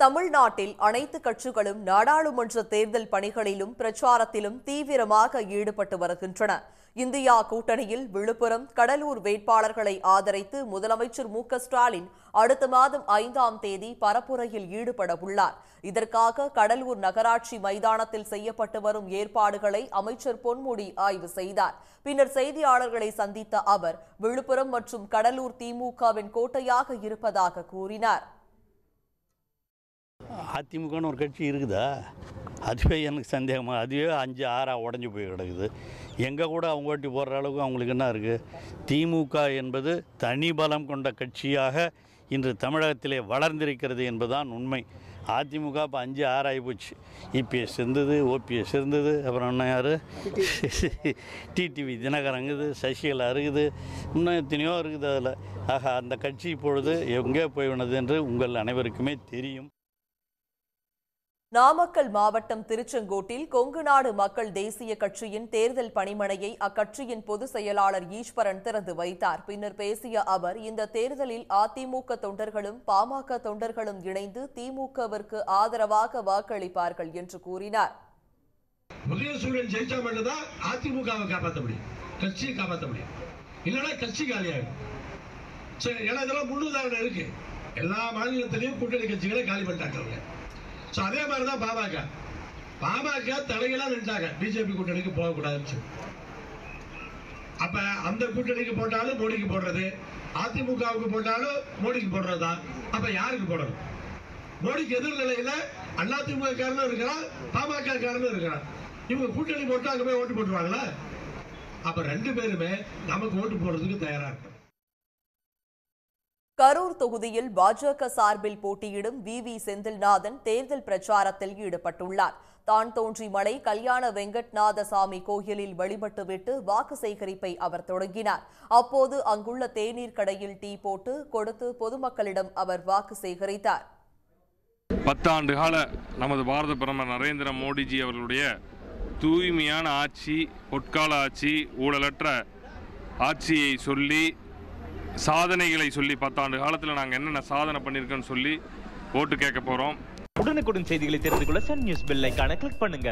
தமிழ்நாட்டில் அனைத்து கட்சிகளும் நாடாளுமன்ற தேர்தல் பணிகளிலும் பிரச்சாரத்திலும் தீவிரமாக ஈடுபட்டு வருகின்றன. இந்தியா கூட்டணியில் விழுப்புரம், கடலூர் வேட்பாளர்களை ஆதரித்து முதலமைச்சர் மு.க.ஸ்டாலின் அடுத்த மாதம் 5ஆம் தேதி பரப்புரையில் ஈடுபட உள்ளார். இதற்காக கடலூர் நகராட்சி மைதானத்தில் செய்யப்பட்டு வரும் ஏற்பாடுகளை அமைச்சர் பொன்முடி ஆய்வு செய்தார். பின்னர் செய்தியாளர்களை சந்தித்த அவர் விழுப்புரம் மற்றும் கடலூர் திமுகவின் கோட்டையாக இருப்பதாக கூறினார். அதிமுகன்னு ஒரு கட்சி இருக்குதா? அதுவே எனக்கு சந்தேகமாக, அதுவே 5-6 உடஞ்சி போய் கிடக்குது. எங்கே கூட அவங்க ஓட்டி போடுற அளவுக்கு அவங்களுக்கு என்ன இருக்குது? திமுக என்பது தனி பலம் கொண்ட கட்சியாக இன்று தமிழகத்திலே வளர்ந்திருக்கிறது என்பதுதான் உண்மை. அதிமுக இப்போ 5-6 ஆகிப்போச்சு. இபிஎஸ் இருந்தது, ஓபிஎஸ் இருந்தது, அப்புறம் என்ன யார் டிடிவி தினகரன் இருக்குது, சசிகலா இருக்குது, இன்னும் எத்தனையோ இருக்குது அதில். ஆக அந்த கட்சி இப்பொழுது எங்கே போய்வினது என்று உங்கள் அனைவருக்குமே தெரியும். நாமக்கல் மாவட்டம் திருச்செங்கோட்டில் கொங்கு நாடு மக்கள் தேசிய கட்சியின் தேர்தல் பணிமனையை அக்கட்சியின் பொதுச் செயலாளர் ஈஸ்வரன் திறந்து வைத்தார். பின்னர் பேசிய அவர் இந்த தேர்தலில் அதிமுக தொண்டர்களும் பாமக தொண்டர்களும் இணைந்து திமுகவிற்கு ஆதரவாக வாக்களிப்பார்கள் என்று கூறினார். உதயசூரியன் ஜெயிச்சா மட்டும்தான் அதிமுகவை காப்பாற்ற முடியும், கட்சியை காப்பாற்ற முடியும். இல்லைன்னா கட்சி காலியாகும். சரி, ஏன்னா இதெல்லாம் முன்னுதாரணம் இருக்கு. எல்லா மாநிலத்திலையும் கூட்டணி கட்சிகளை காலி பண்ணிட்டாங்க. அதே மாதிரிதான் பாமக தலைகளா நின்றாங்க, பிஜேபி கூட்டணிக்கு போகக்கூடாதுன்னு. அப்ப அந்த கூட்டணிக்கு போட்டாலும் மோடிக்கு போடுறது, அதிமுகவுக்கு போட்டாலும் மோடிக்கு போடுறதுதான். அப்ப யாருக்கு போடணும்? மோடிக்கு எதிர்நிலையில அதிமுக காரனும் இருக்கிறான், பாமக காரனும் இருக்கிறான். இவங்க கூட்டணி போட்டு அங்க போய் ஓட்டு போட்டுருவாங்களா? அப்ப 2 பேருமே நமக்கு ஓட்டு போடுறதுக்கு தயாரா இருக்கு. கரூர் தொகுதியில் பாஜக சார்பில் போட்டியிடும் வி. செந்தில்நாதன் தேர்தல் பிரச்சாரத்தில் ஈடுபட்டுள்ளார். தான் தோன்றிமலை கல்யாண வெங்கட்நாதசாமி கோயிலில் வழிபட்டுவிட்டு வாக்கு சேகரிப்பை அவர் தொடங்கினார். அப்போது அங்குள்ள தேநீர் கடையில் டீ போட்டு கொடுத்து பொதுமக்களிடம் அவர் வாக்கு சேகரித்தார். 10 ஆண்டு கால நமது பாரத பிரதமர் நரேந்திர மோடிஜி அவர்களுடைய தூய்மையான ஆட்சி, பொற்கால ஆட்சி, ஊழலற்ற ஆட்சியை சொல்லி, சாதனைகளை சொல்லி 10 ஆண்டு காலத்தில் நாங்கள் என்னென்ன சாதனை பண்ணியிருக்கோன்னு சொல்லி ஓட்டு கேட்க போகிறோம். உடனுக்குடன் செய்திகளை தெரிந்து கொள்ள சன் நியூஸ் பெல் ஐகானை கிளிக் பண்ணுங்க.